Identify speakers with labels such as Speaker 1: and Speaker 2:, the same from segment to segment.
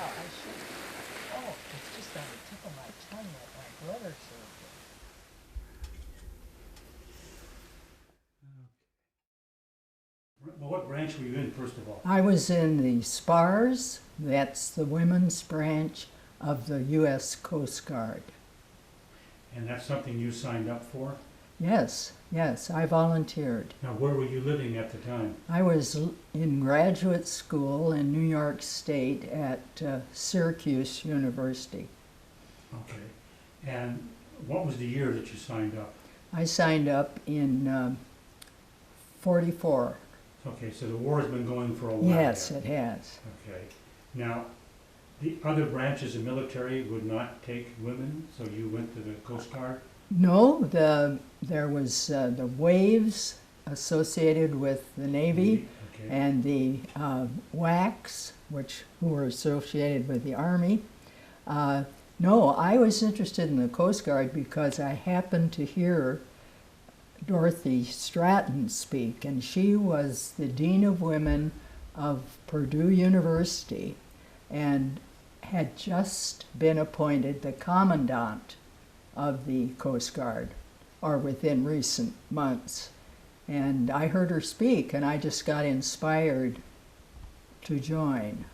Speaker 1: I should. Oh, it's just on the tip of my tongue that my brother served it.
Speaker 2: Well, what branch were you in, first of all?
Speaker 1: I was in the SPARS, that's the women's branch of the U.S. Coast Guard.
Speaker 2: And that's something you signed up for?
Speaker 1: Yes, yes, I volunteered.
Speaker 2: Now, where were you living at the time?
Speaker 1: I was in graduate school in New York State at Syracuse University.
Speaker 2: Okay. And what was the year that you signed up?
Speaker 1: I signed up in 44.
Speaker 2: Okay, so the war has been going for a while.
Speaker 1: Yes,
Speaker 2: yet.
Speaker 1: it has.
Speaker 2: Okay. Now, the other branches of military would not take women, so you went to the Coast Guard?
Speaker 1: No, there was the waves associated with the Navy,
Speaker 2: Okay.
Speaker 1: and the WACs, who were associated with the Army. No, I was interested in the Coast Guard because I happened to hear Dorothy Stratton speak, and she was the Dean of Women of Purdue University and had just been appointed the Commandant of the Coast Guard, or within recent months. And I heard her speak, and I just got inspired to join.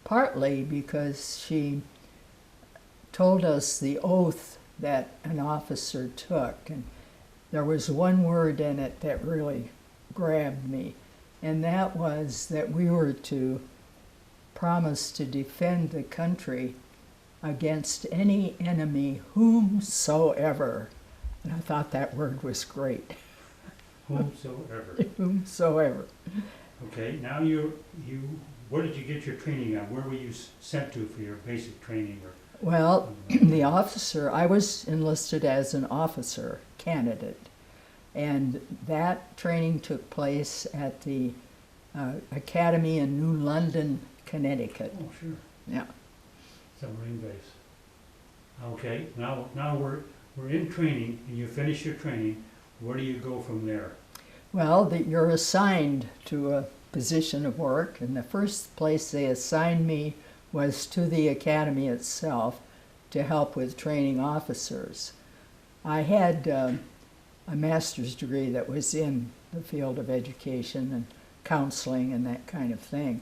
Speaker 1: Partly because she told us the oath that an officer took, and there was one word in it that really grabbed me, and that was that we were to promise to defend the country against any enemy whomsoever. And I thought that word was great.
Speaker 2: Whomsoever.
Speaker 1: Whomsoever.
Speaker 2: Okay, now where did you get your training at? Where were you sent to for your basic training?
Speaker 1: Well, the officer, I was enlisted as an officer candidate, and that training took place at the Academy in New London, Connecticut.
Speaker 2: Oh, sure.
Speaker 1: Yeah.
Speaker 2: Submarine base. Okay, now we're in training, and you finish your training. Where do you go from there?
Speaker 1: Well, you're assigned to a position of work, and the first place they assigned me was to the academy itself to help with training officers. I had a master's degree that was in the field of education and counseling and that kind of thing.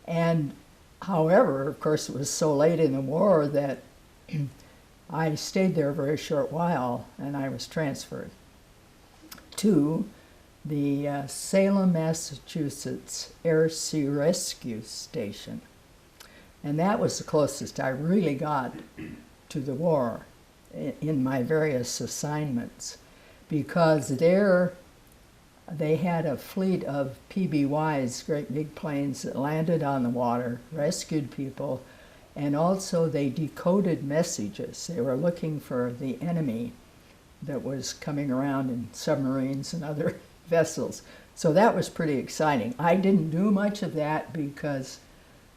Speaker 1: And however, of course, it was so late in the war that I stayed there a very short while, and I was transferred to the Salem, Massachusetts Air Sea Rescue Station. And that was the closest I really got to the war in my various assignments, because there they had a fleet of PBYs, great big planes, that landed on the water, rescued people, and also they decoded messages. They were looking for the enemy that was coming around in submarines and other vessels. So that was pretty exciting. I didn't do much of that because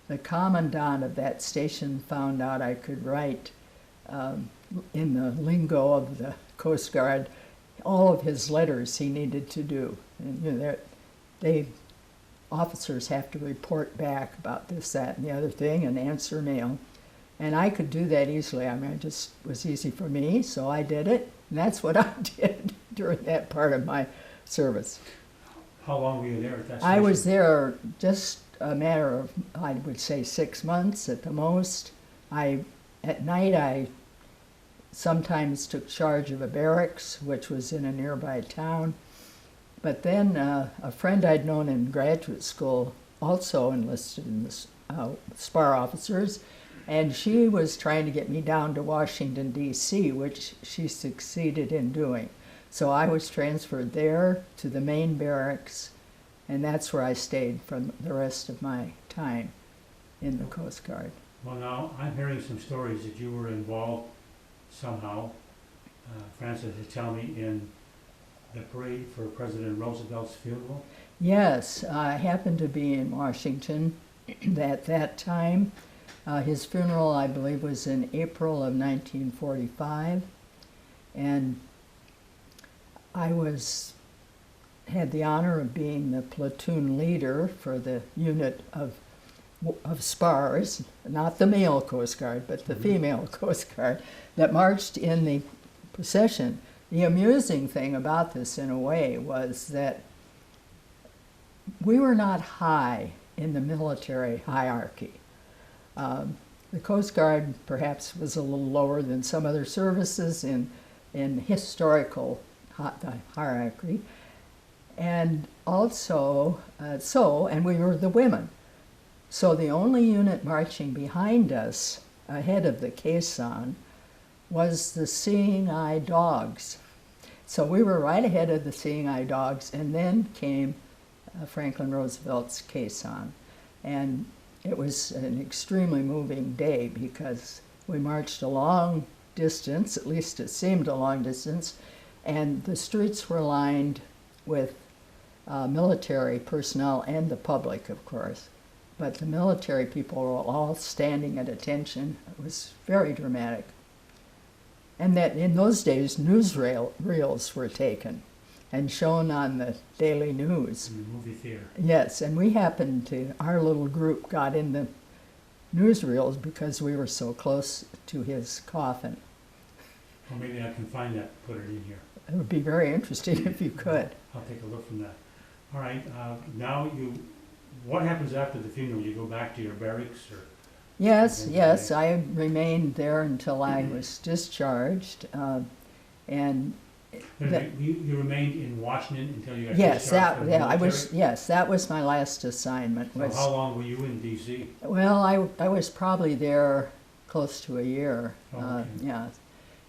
Speaker 1: the commandant of that station found out I could write in the lingo of the Coast Guard all of his letters he needed to do. And, officers have to report back about this, that, and the other thing, and answer mail. And I could do that easily. I mean, it just was easy for me, so I did it. And that's what I did during that part of my service.
Speaker 2: How long were you there at that station?
Speaker 1: I was there just a matter of, I would say, 6 months at the most. At night, I sometimes took charge of a barracks, which was in a nearby town. But then a friend I'd known in graduate school also enlisted in the SPAR officers, and she was trying to get me down to Washington, D.C., which she succeeded in doing. So I was transferred there to the main barracks, and that's where I stayed for the rest of my time in the Coast Guard.
Speaker 2: Well, now, I'm hearing some stories that you were involved somehow, Francis is telling me, in the parade for President Roosevelt's funeral.
Speaker 1: Yes, I happened to be in Washington at that time. His funeral, I believe, was in April of 1945, and I had the honor of being the platoon leader for the unit of of spars, not the male Coast Guard, but the female Coast Guard, that marched in the procession. The amusing thing about this, in a way, was that we were not high in the military hierarchy. The Coast Guard perhaps was a little lower than some other services in historical hierarchy. And also, and we were the women. So the only unit marching behind us, ahead of the caisson, was the Seeing Eye Dogs. So we were right ahead of the Seeing Eye Dogs, and then came Franklin Roosevelt's caisson. And it was an extremely moving day because we marched a long distance, at least it seemed a long distance, and the streets were lined with military personnel and the public, of course. But the military people were all standing at attention. It was very dramatic. And that in those days, newsreels were taken and shown on the daily news.
Speaker 2: In the movie theater.
Speaker 1: Yes, and we happened to, our little group got in the newsreels because we were so close to his coffin.
Speaker 2: Well, maybe I can find that, put it in here.
Speaker 1: It would be very interesting if you could.
Speaker 2: I'll take a look from that. All right, now what happens after the funeral? You go back to your barracks, or?
Speaker 1: Yes, I remained there until I was discharged, and
Speaker 2: you remained in Washington until you got
Speaker 1: yes,
Speaker 2: discharged from the military?
Speaker 1: that was my last assignment.
Speaker 2: So how long were you in D.C.?
Speaker 1: Well, I was probably there close to a year.
Speaker 2: Oh, okay.
Speaker 1: Yeah,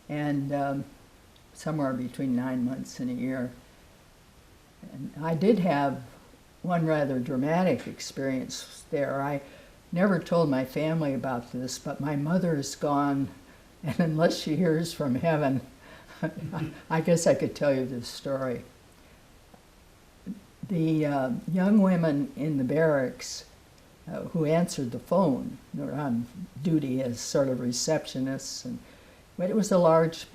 Speaker 1: and somewhere between 9 months and a year. And I did have one rather dramatic experience there. I never told my family about this, but my mother's gone, and unless she hears from heaven, I guess I could tell you this story. The young women in the barracks who answered the phone, they were on duty as sort of receptionists, but it was a large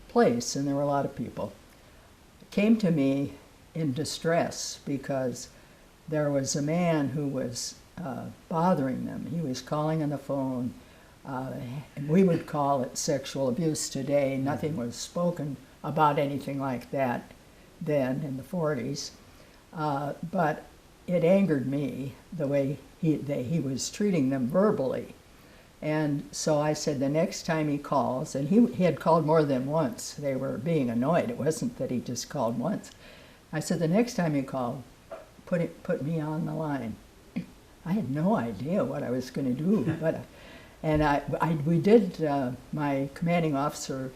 Speaker 1: place and there were a lot of people, came to me in distress because there was a man who was bothering them. He was calling on the phone, and we would call it sexual abuse today. Nothing was spoken about anything like that then in the 40s, but it angered me the way he was treating them verbally. And so I said, the next time he calls, and he had called more than once. They were being annoyed. It wasn't that he just called once. I said, the next time you call, put me on the line. I had no idea what I was going to do, but we did. My commanding officer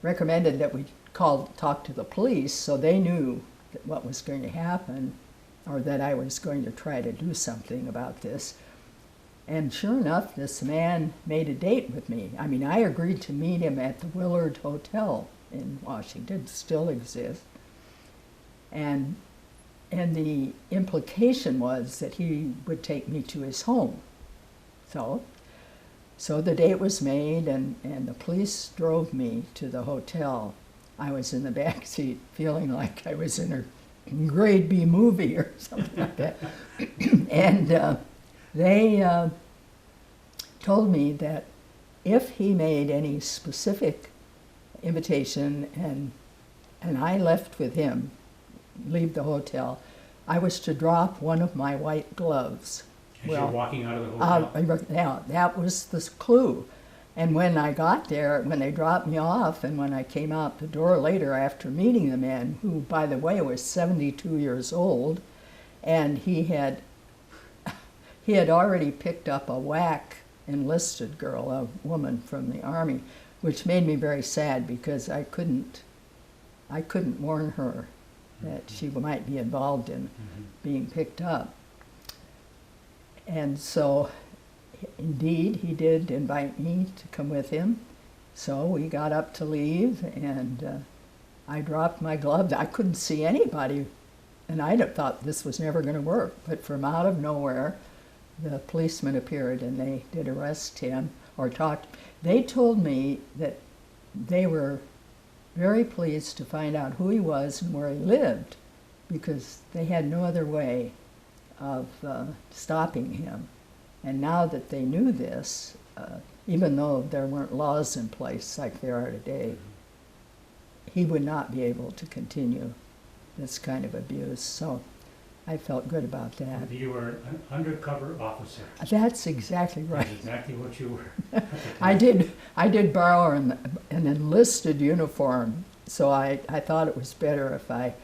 Speaker 1: recommended that we talk to the police, so they knew that what was going to happen, or that I was going to try to do something about this. And sure enough, this man made a date with me. I mean, I agreed to meet him at the Willard Hotel in Washington. It still exists. And the implication was that he would take me to his home. So the date was made, and the police drove me to the hotel. I was in the back seat feeling like I was in a grade B movie or something like that. And they told me that if he made any specific invitation and I left with him, leave the hotel, I was to drop one of my white gloves.
Speaker 2: As you're walking out of the hotel?
Speaker 1: Yeah, that was the clue. And when I got there, when they dropped me off, and when I came out the door later after meeting the man, who, by the way, was 72 years old, and he had already picked up a WAC enlisted girl, a woman from the Army, which made me very sad because I couldn't warn her that she might be involved in being picked up. And so, indeed, he did invite me to come with him. So we got up to leave, and I dropped my gloves. I couldn't see anybody, and I'd have thought this was never going to work. But from out of nowhere, the policeman appeared, and they did arrest him, or talked. They told me that they were very pleased to find out who he was and where he lived, because they had no other way of stopping him. And now that they knew this, even though there weren't laws in place like there are today, he would not be able to continue this kind of abuse. So I felt good about that.
Speaker 2: You were an undercover officer.
Speaker 1: That's exactly right.
Speaker 2: That's exactly what you were.
Speaker 1: I did borrow an enlisted uniform, so I thought it was better if I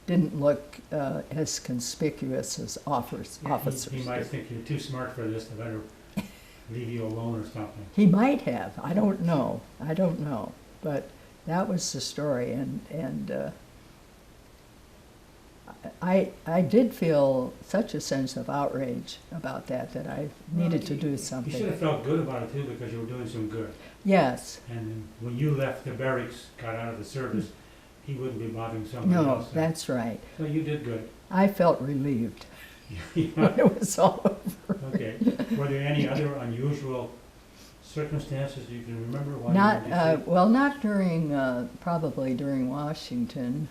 Speaker 1: didn't look as conspicuous as officers.
Speaker 2: He might think you're too smart for this, to better leave you alone or something.
Speaker 1: He might have. I don't know. But that was the story, and I did feel such a sense of outrage about that I needed to do something.
Speaker 2: You should have felt good about it too, because you were doing some good.
Speaker 1: Yes.
Speaker 2: And when you left the barracks, got out of the service, he wouldn't be bothering somebody else.
Speaker 1: No, that's right.
Speaker 2: So you did good.
Speaker 1: I felt relieved
Speaker 2: Yeah.
Speaker 1: when it was all over.
Speaker 2: Okay. Were there any other unusual circumstances you can remember while you were in DC?
Speaker 1: Well, not during, probably during Washington.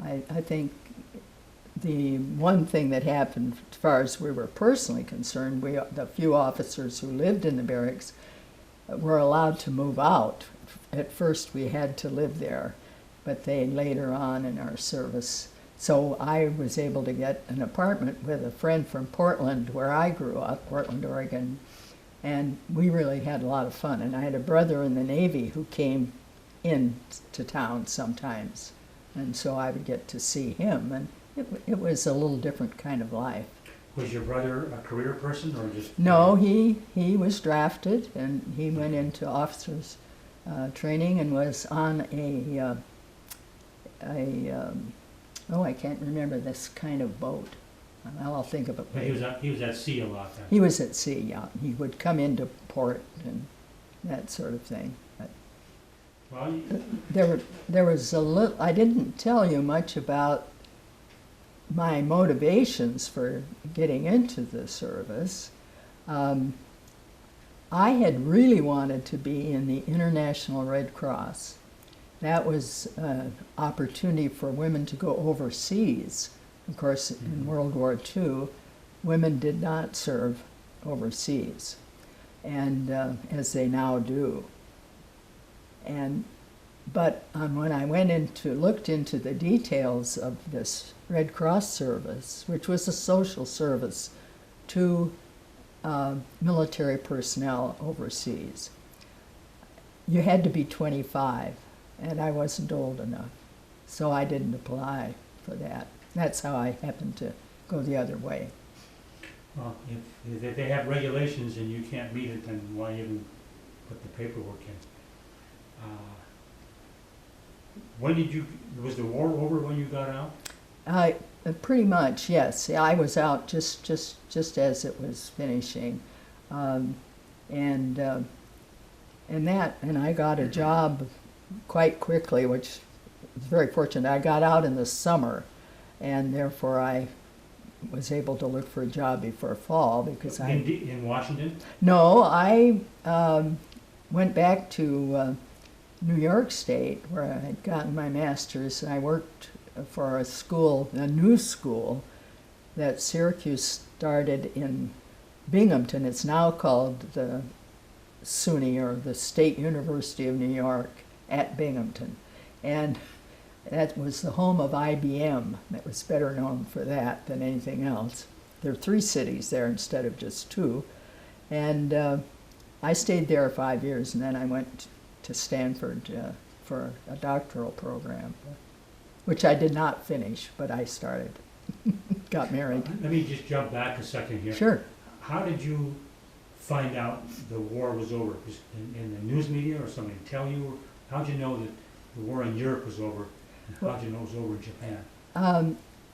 Speaker 1: I think the one thing that happened, as far as we were personally concerned, the few officers who lived in the barracks were allowed to move out. At first we had to live there, but they later on in our service. So I was able to get an apartment with a friend from Portland, where I grew up, Portland, Oregon, and we really had a lot of fun. And I had a brother in the Navy who came in to town sometimes, and so I would get to see him, and it was a little different kind of life.
Speaker 2: Was your brother a career person or just?
Speaker 1: No, he was drafted, and he went into officers training and was on I can't remember this kind of boat. I'll think of it
Speaker 2: But
Speaker 1: later.
Speaker 2: he was at sea a lot then.
Speaker 1: He was at sea, yeah. He would come into port and that sort of thing. But
Speaker 2: Well,
Speaker 1: there was a little. I didn't tell you much about my motivations for getting into the service. I had really wanted to be in the International Red Cross. That was an opportunity for women to go overseas. Of course, in World War II, women did not serve overseas, and as they now do. But when I looked into the details of this Red Cross service, which was a social service to military personnel overseas, you had to be 25, and I wasn't old enough, so I didn't apply for that. That's how I happened to go the other way.
Speaker 2: well, if they have regulations and you can't meet it, then why even put the paperwork in? Was the war over when you got out?
Speaker 1: Pretty much, yes. I was out just as it was finishing, and I got a job quite quickly, which was very fortunate. I got out in the summer, and therefore I was able to look for a job before fall because
Speaker 2: In Washington?
Speaker 1: No, I went back to New York State, where I had gotten my master's, and I worked for a new school that Syracuse started in Binghamton. It's now called the SUNY, or the State University of New York at Binghamton. And that was the home of IBM. That was better known for that than anything else. There are 3 cities there instead of just 2. And I stayed there 5 years, and then I went to Stanford for a doctoral program, which I did not finish, but I started. Got married.
Speaker 2: Let me just jump back a second here.
Speaker 1: Sure.
Speaker 2: How did you find out the war was over? Was in the news media, or somebody tell you? How'd you know that the war in Europe was over? And how'd you know it was over in Japan?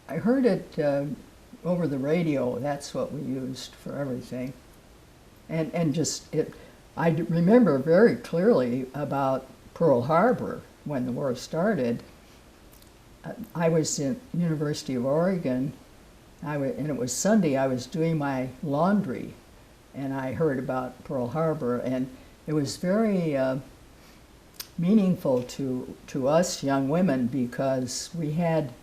Speaker 1: I heard it over the radio. That's what we used for everything. And just it. I remember very clearly about Pearl Harbor when the war started. I was in University of Oregon, and it was Sunday. I was doing my laundry, and I heard about Pearl Harbor, and it was very meaningful to us young women, because we had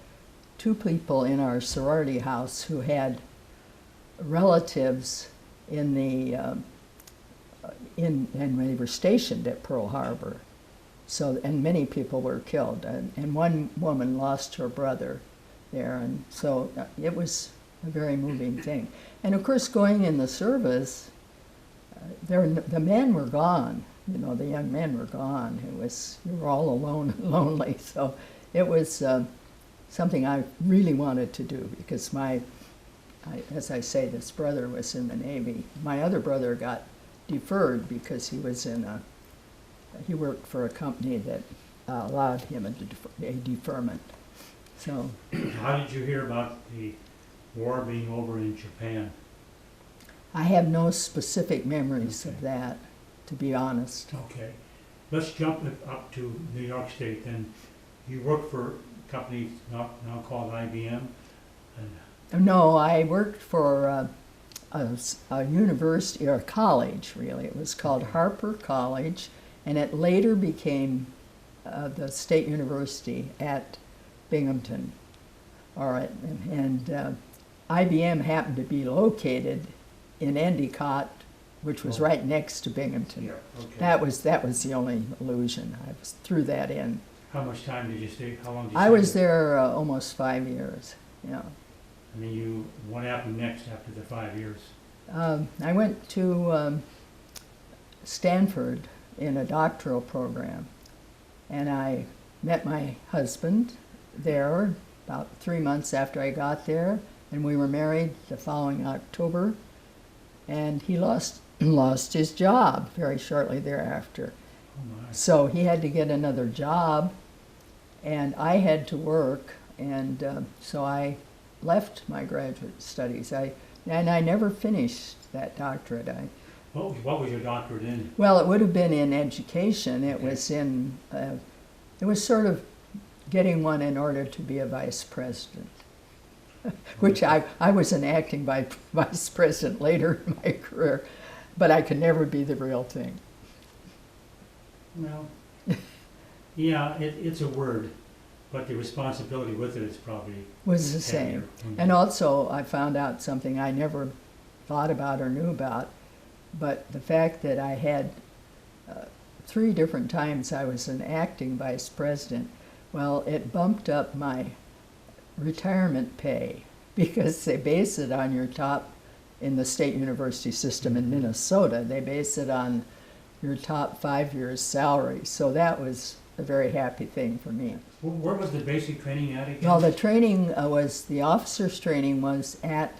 Speaker 1: 2 people in our sorority house who had relatives in the and they were stationed at Pearl Harbor. So, and many people were killed, and one woman lost her brother there, and so it was a very moving thing. And of course, going in the service, the men were gone. You know, the young men were gone. You were all alone and lonely. So it was something I really wanted to do because as I say, this brother was in the Navy. My other brother got deferred because he was he worked for a company that allowed him a deferment. So,
Speaker 2: how did you hear about the war being over in Japan?
Speaker 1: I have no specific memories of that, to be honest.
Speaker 2: Okay. Let's jump up to New York State then. You worked for a company now called IBM.
Speaker 1: No, I worked for a university, or a college, really. It was called Harper College, and it later became the State University at Binghamton. All right, and IBM happened to be located in Endicott, which was right next to Binghamton.
Speaker 2: Yeah, okay.
Speaker 1: That was the only illusion. I threw that in.
Speaker 2: How much time did you stay? How long did you
Speaker 1: I
Speaker 2: stay
Speaker 1: was there almost 5 years. Yeah.
Speaker 2: And then what happened next after the 5 years?
Speaker 1: I went to Stanford in a doctoral program, and I met my husband there about 3 months after I got there, and we were married the following October, and he lost his job very shortly thereafter.
Speaker 2: Oh my.
Speaker 1: So he had to get another job, and I had to work, and so I left my graduate studies. And I never finished that doctorate.
Speaker 2: What was your doctorate in?
Speaker 1: Well, it would have been in education. It
Speaker 2: Okay.
Speaker 1: was it was sort of getting one in order to be a vice president, which I was an acting vice president later in my career, but I could never be the real thing.
Speaker 2: Well, yeah, it's a word, but the responsibility with it is probably
Speaker 1: Was the same.
Speaker 2: heavier.
Speaker 1: And also, I found out something I never thought about or knew about, but the fact that I had 3 different times I was an acting vice president, well, it bumped up my retirement pay because they base it on your top, in the state university system in Minnesota, they base it on your top 5 years' salary. So that was a very happy thing for me.
Speaker 2: Where was the basic training at again?
Speaker 1: Well, the training the officers' training was at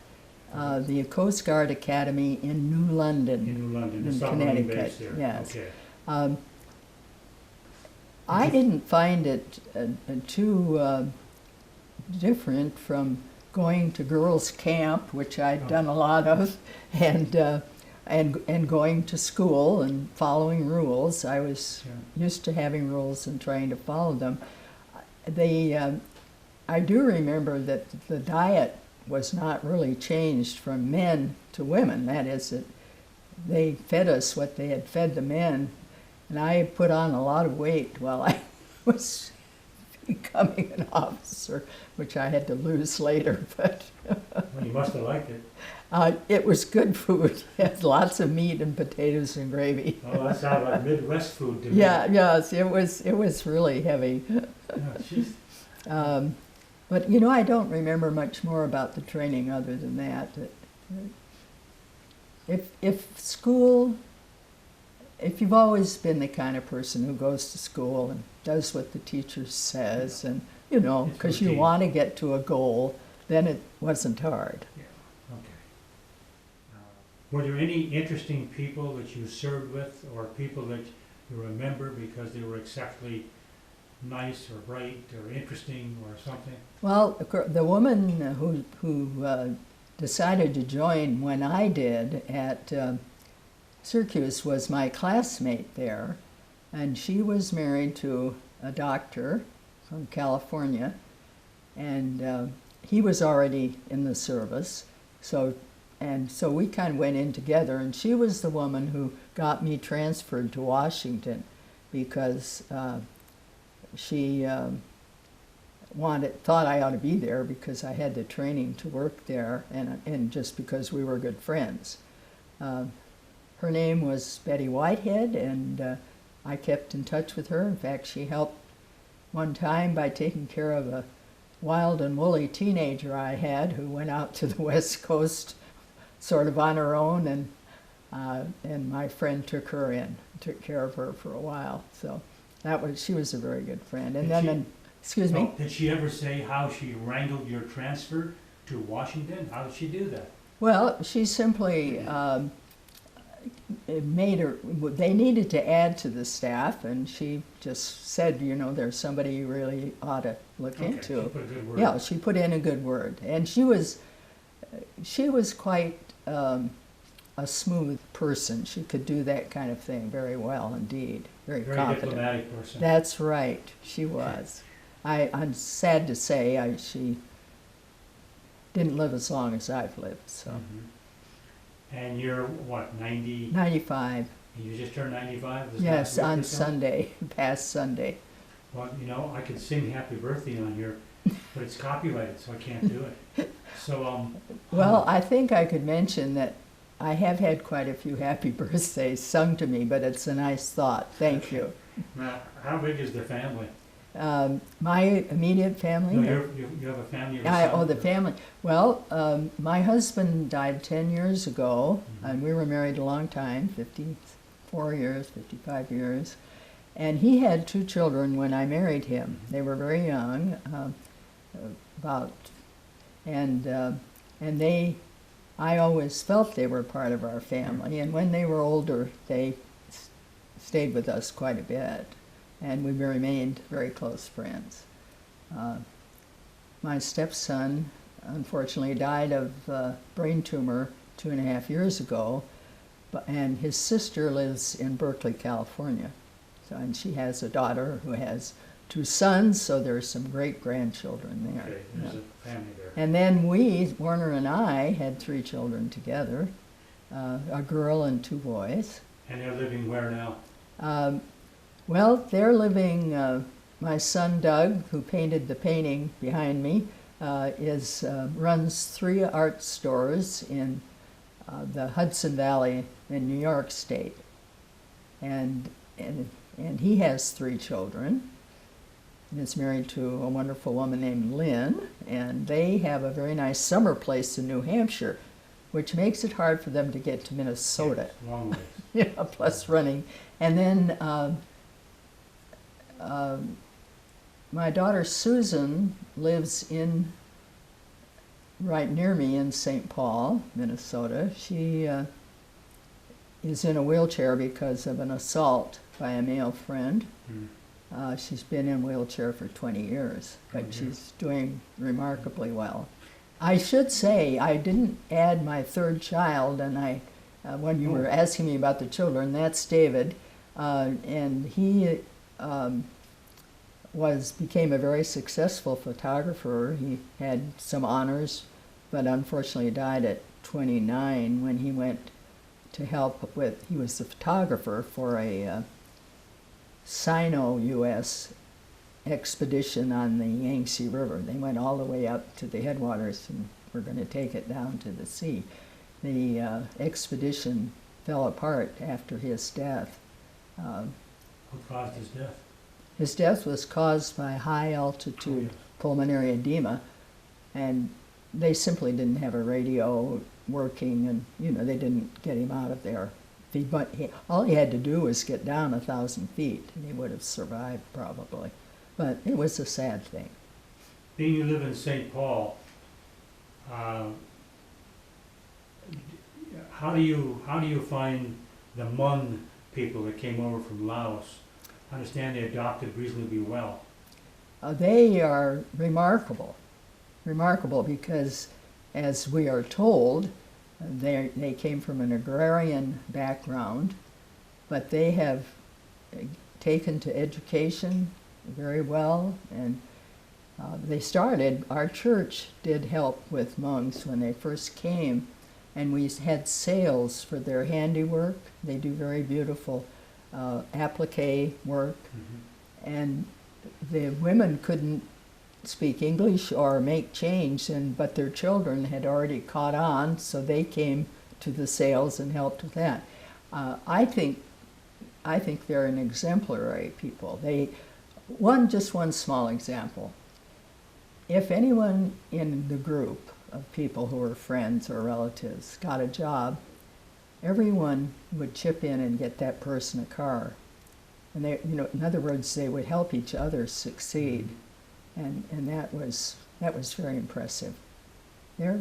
Speaker 1: the Coast Guard Academy in New London.
Speaker 2: In New London, the
Speaker 1: in
Speaker 2: submarine
Speaker 1: Connecticut,
Speaker 2: base there.
Speaker 1: yes.
Speaker 2: Okay.
Speaker 1: I didn't find it too different from going to girls' camp, which I'd done a lot of, and going to school and following rules. I was used to having rules and trying to follow them. I do remember that the diet was not really changed from men to women. That is, that they fed us what they had fed the men, and I put on a lot of weight while I was becoming an officer, which I had to lose later. But
Speaker 2: Well, you must have liked it.
Speaker 1: it was good food. It had lots of meat and potatoes and gravy.
Speaker 2: Oh, that sounds like Midwest food to me.
Speaker 1: Yeah, yes, it was really heavy.
Speaker 2: Yeah, jeez.
Speaker 1: But you know, I don't remember much more about the training other than that. If you've always been the kind of person who goes to school and does what the teacher says, and you know, because you want to get to a goal, then it wasn't hard.
Speaker 2: Yeah, okay. Were there any interesting people that you served with, or people that you remember because they were exceptionally nice or bright or interesting or something?
Speaker 1: Well, the woman who decided to join when I did at Syracuse was my classmate there, and she was married to a doctor from California, and he was already in the service, so we kind of went in together, and she was the woman who got me transferred to Washington because she thought I ought to be there because I had the training to work there, and just because we were good friends. Her name was Betty Whitehead, and I kept in touch with her. In fact, she helped one time by taking care of a wild and woolly teenager I had who went out to the West Coast sort of on her own, and my friend took her in, took care of her for a while. So she was a very good friend. And excuse me?
Speaker 2: Did she ever say how she wrangled your transfer to Washington? How did she do that?
Speaker 1: Well, she simply they needed to add to the staff, and she just said, there's somebody you really ought to look into.
Speaker 2: She put a good word.
Speaker 1: Yeah, she put in a good word. And she was quite a smooth person. She could do that kind of thing very well indeed. Very confident.
Speaker 2: Diplomatic person.
Speaker 1: That's right, she was. I'm sad to say she didn't live as long as I've lived, so.
Speaker 2: Mm-hmm. And you're, what, 90?
Speaker 1: 95.
Speaker 2: You just turned 95?
Speaker 1: Yes, on Sunday, past Sunday.
Speaker 2: Well, I could sing happy birthday on here, but it's copyrighted, so I can't do it. So,
Speaker 1: well, I think I could mention that I have had quite a few happy birthdays sung to me, but it's a nice thought. Thank you.
Speaker 2: Now, how big is the family?
Speaker 1: My immediate family?
Speaker 2: No, you have a family yourself?
Speaker 1: The family. Well, my husband died 10 years ago, and we were married a long time, 54 years, 55 years. And he had 2 children when I married him. They were very young, I always felt they were part of our family. And when they were older, they stayed with us quite a bit. And we remained very close friends. My stepson, unfortunately, died of brain tumor 2.5 years ago, and his sister lives in Berkeley, California. And she has a daughter who has 2 sons, so there's some great-grandchildren there.
Speaker 2: Okay, there's a family there.
Speaker 1: And then Warner and I, had 3 children together, a girl and 2 boys.
Speaker 2: And they're living where now?
Speaker 1: Well, they're living, my son Doug, who painted the painting behind me, runs 3 art stores in the Hudson Valley in New York State. And he has 3 children, and is married to a wonderful woman named Lynn, and they have a very nice summer place in New Hampshire, which makes it hard for them to get to Minnesota.
Speaker 2: Yeah, long ways.
Speaker 1: Yeah, plus running. And then my daughter Susan lives right near me in St. Paul, Minnesota. She is in a wheelchair because of an assault by a male friend. She's been in a wheelchair for 20 years, but she's doing remarkably well. I should say I didn't add my 3rd child, and when you were asking me about the children, that's David, and he became a very successful photographer. He had some honors, but unfortunately died at 29 when he went to help he was the photographer for a Sino-U.S. expedition on the Yangtze River. They went all the way up to the headwaters and were going to take it down to the sea. The expedition fell apart after his death.
Speaker 2: What caused his death?
Speaker 1: His death was caused by high-altitude pulmonary edema, and they simply didn't have a radio working, and they didn't get him out of there. All he had to do was get down 1,000 feet, and he would have survived probably. But it was a sad thing.
Speaker 2: Being you live in St. Paul, how do you find the Hmong people that came over from Laos? I understand they adopted reasonably well.
Speaker 1: They are remarkable because, as we are told, they came from an agrarian background, but they have taken to education very well, and our church did help with Hmongs when they first came, and we had sales for their handiwork. They do very beautiful applique work, and the women couldn't speak English or make change, but their children had already caught on, so they came to the sales and helped with that. I think they're an exemplary people. Just one small example. If anyone in the group of people who were friends or relatives got a job, everyone would chip in and get that person a car. And they, in other words, they would help each other succeed. And that was very impressive. They're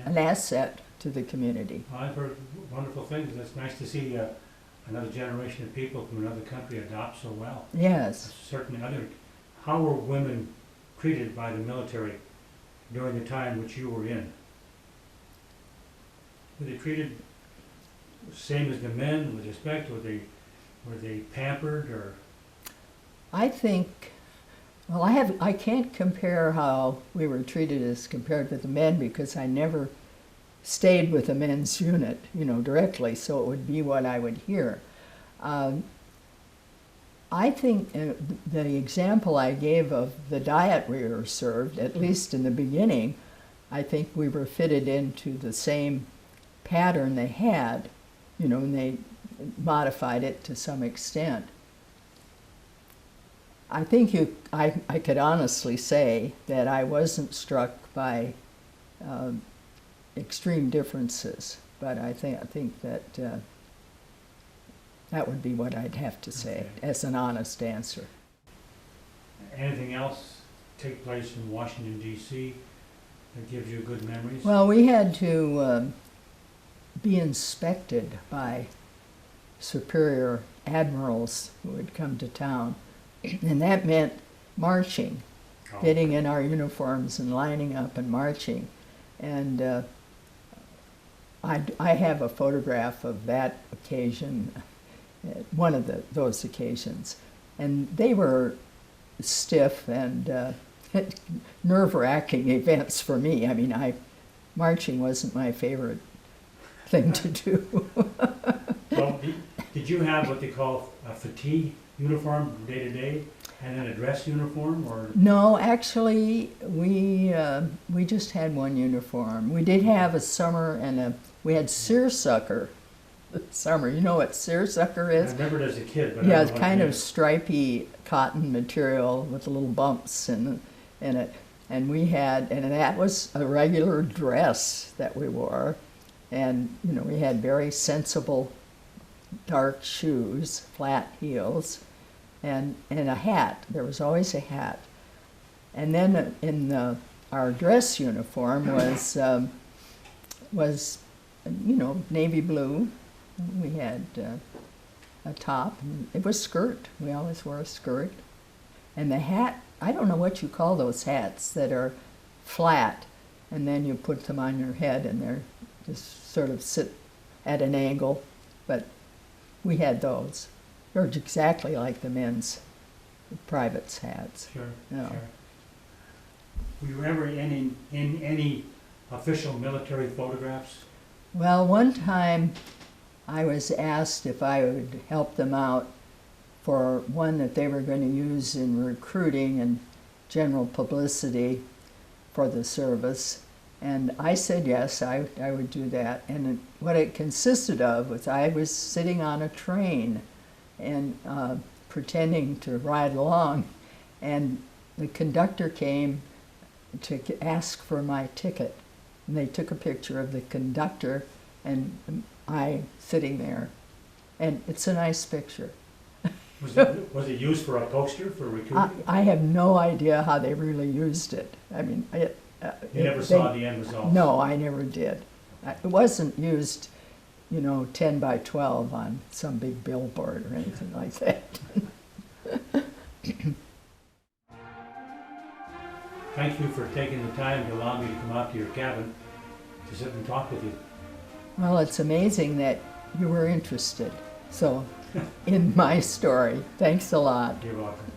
Speaker 1: an asset to the community.
Speaker 2: Well, I've heard wonderful things. It's nice to see another generation of people from another country adopt so well.
Speaker 1: Yes.
Speaker 2: Certainly how were women treated by the military during the time which you were in? Were they treated the same as the men with respect? Were they pampered or?
Speaker 1: I think, well, I can't compare how we were treated as compared with the men because I never stayed with the men's unit, directly, so it would be what I would hear. I think the example I gave of the diet we were served, at least in the beginning, I think we were fitted into the same pattern they had, and they modified it to some extent. I think I could honestly say that I wasn't struck by extreme differences, but I think that that would be what I'd have to say as an honest answer.
Speaker 2: Anything else take place in Washington, D.C. that gives you good memories?
Speaker 1: Well, we had to be inspected by superior admirals who had come to town, and that meant marching, getting in our uniforms and lining up and marching. And I have a photograph of that occasion, one of those occasions, and they were stiff and nerve-wracking events for me. I mean, marching wasn't my favorite thing to do.
Speaker 2: Well, did you have what they call a fatigue uniform day to day, and then a dress uniform, or? No,
Speaker 1: actually, we just had one uniform. We did have a summer and we had seersucker. Summer, you know what seersucker is?
Speaker 2: I remember it as a kid, but
Speaker 1: yeah, it's kind of stripy cotton material with little bumps in it, and that was a regular dress that we wore, and we had very sensible dark shoes, flat heels, and a hat. There was always a hat, and then in our dress uniform was navy blue. We had a top, and it was skirt. We always wore a skirt. And the hat, I don't know what you call those hats that are flat, and then you put them on your head and they're just sort of sit at an angle, but we had those. They're exactly like the men's privates' hats.
Speaker 2: Sure,
Speaker 1: sure.
Speaker 2: Were you ever in any official military photographs?
Speaker 1: Well, one time I was asked if I would help them out for one that they were going to use in recruiting and general publicity for the service. And I said yes, I would do that. And what it consisted of was I was sitting on a train and pretending to ride along. And the conductor came to ask for my ticket. And they took a picture of the conductor and I sitting there, and it's a nice picture.
Speaker 2: Was it used for a poster for recruiting?
Speaker 1: I have no idea how they really used it. I mean,
Speaker 2: you never saw the end result?
Speaker 1: No, I never did. It wasn't used, 10 by 12 on some big billboard or anything like that.
Speaker 2: Thank you for taking the time to allow me to come out to your cabin to sit and talk with you.
Speaker 1: Well, it's amazing that you were interested. So, in my story, thanks a lot.
Speaker 2: You're welcome.